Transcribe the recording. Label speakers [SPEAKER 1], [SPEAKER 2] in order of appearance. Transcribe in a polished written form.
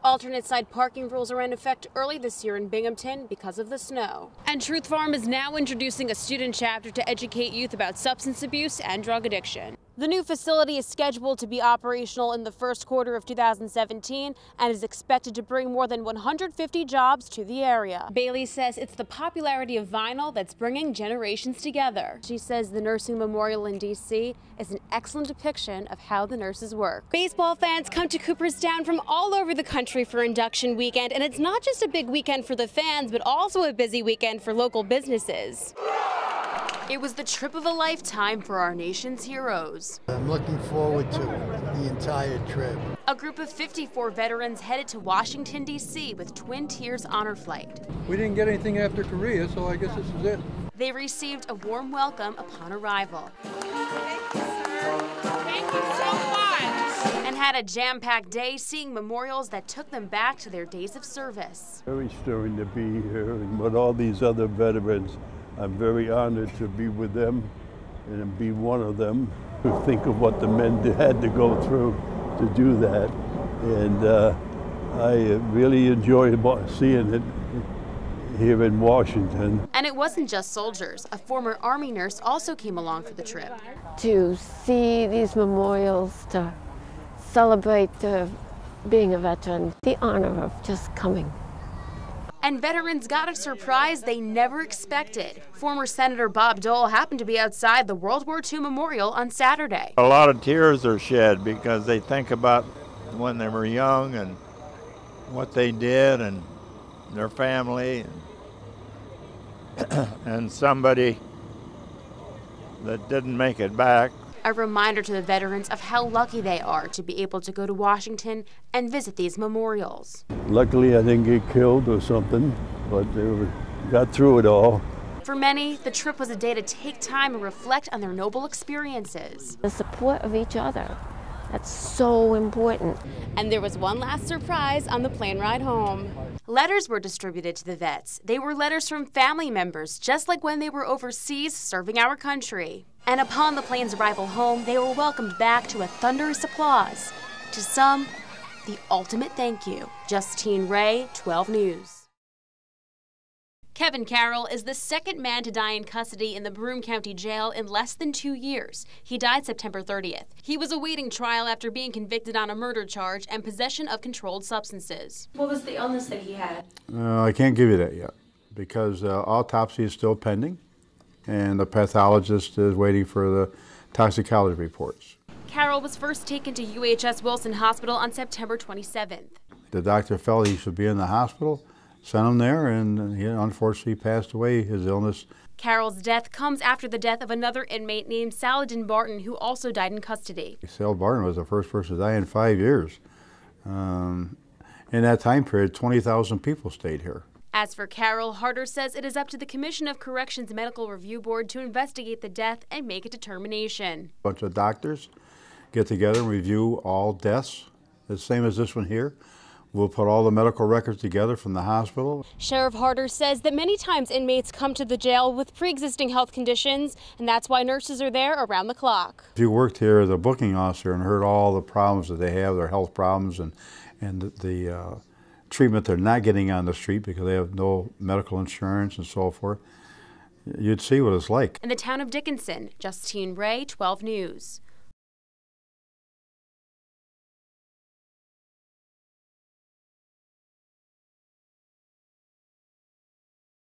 [SPEAKER 1] Alternate side parking rules are in effect early this year in Binghamton because of the snow. And Truth Farm is now introducing a student chapter to educate youth about substance abuse and drug addiction. The new facility is scheduled to be operational in the first quarter of 2017 and is expected to bring more than 150 jobs to the area. Bailey says it's the popularity of vinyl that's bringing generations together. She says the Nursing Memorial in D.C. is an excellent depiction of how the nurses work. Baseball fans come to Cooperstown from all over the country for induction weekend, and it's not just a big weekend for the fans, but also a busy weekend for local businesses. It was the trip of a lifetime for our nation's heroes.
[SPEAKER 2] I'm looking forward to the entire trip.
[SPEAKER 1] A group of 54 veterans headed to Washington, D.C. with Twin Tiers honor flight.
[SPEAKER 3] We didn't get anything after Korea, so I guess this is it.
[SPEAKER 1] They received a warm welcome upon arrival.
[SPEAKER 4] Thank you, sir. Thank you so much.
[SPEAKER 1] And had a jam-packed day seeing memorials that took them back to their days of service.
[SPEAKER 5] Very stirring to be here and with all these other veterans. I'm very honored to be with them and be one of them. Think of what the men had to go through to do that. And I really enjoy seeing it here in Washington.
[SPEAKER 1] And it wasn't just soldiers. A former Army nurse also came along for the trip.
[SPEAKER 6] To see these memorials, to celebrate being a veteran, the honor of just coming.
[SPEAKER 1] And veterans got a surprise they never expected. Former Senator Bob Dole happened to be outside the World War II Memorial on Saturday.
[SPEAKER 7] A lot of tears are shed because they think about when they were young and what they did and their family and somebody that didn't make it back.
[SPEAKER 1] A reminder to the veterans of how lucky they are to be able to go to Washington and visit these memorials.
[SPEAKER 5] Luckily, I didn't get killed or something, but got through it all.
[SPEAKER 1] For many, the trip was a day to take time and reflect on their noble experiences.
[SPEAKER 6] The support of each other, that's so important.
[SPEAKER 1] And there was one last surprise on the plane ride home. Letters were distributed to the vets. They were letters from family members, just like when they were overseas serving our country. And upon the plane's arrival home, they were welcomed back to a thunderous applause. To some, the ultimate thank you. Justine Ray, 12 News. Kevin Carroll is the second man to die in custody in the Broome County Jail in less than 2 years. He died September 30th. He was awaiting trial after being convicted on a murder charge and possession of controlled substances. What was the illness that he had?
[SPEAKER 8] I can't give you that yet because autopsy is still pending and the pathologist is waiting for the toxicology reports.
[SPEAKER 1] Carroll was first taken to UHS Wilson Hospital on September 27th.
[SPEAKER 8] The doctor felt he should be in the hospital, sent him there, and he unfortunately passed away, his illness.
[SPEAKER 1] Carroll's death comes after the death of another inmate named Saladin Barton, who also died in custody.
[SPEAKER 8] Sal Barton was the first person to die in 5 years. In that time period, 20,000 people stayed here.
[SPEAKER 1] As for Carroll, Harder says it is up to the Commission of Corrections Medical Review Board to investigate the death and make a determination.
[SPEAKER 8] A bunch of doctors get together and review all deaths, the same as this one here. We'll put all the medical records together from the hospital.
[SPEAKER 1] Sheriff Harder says that many times inmates come to the jail with pre-existing health conditions, and that's why nurses are there around the clock.
[SPEAKER 8] If you worked here as a booking officer and heard all the problems that they have, their health problems, and the treatment they're not getting on the street because they have no medical insurance and so forth, you'd see what it's like.
[SPEAKER 1] In the town of Dickinson, Justine Ray, 12 News.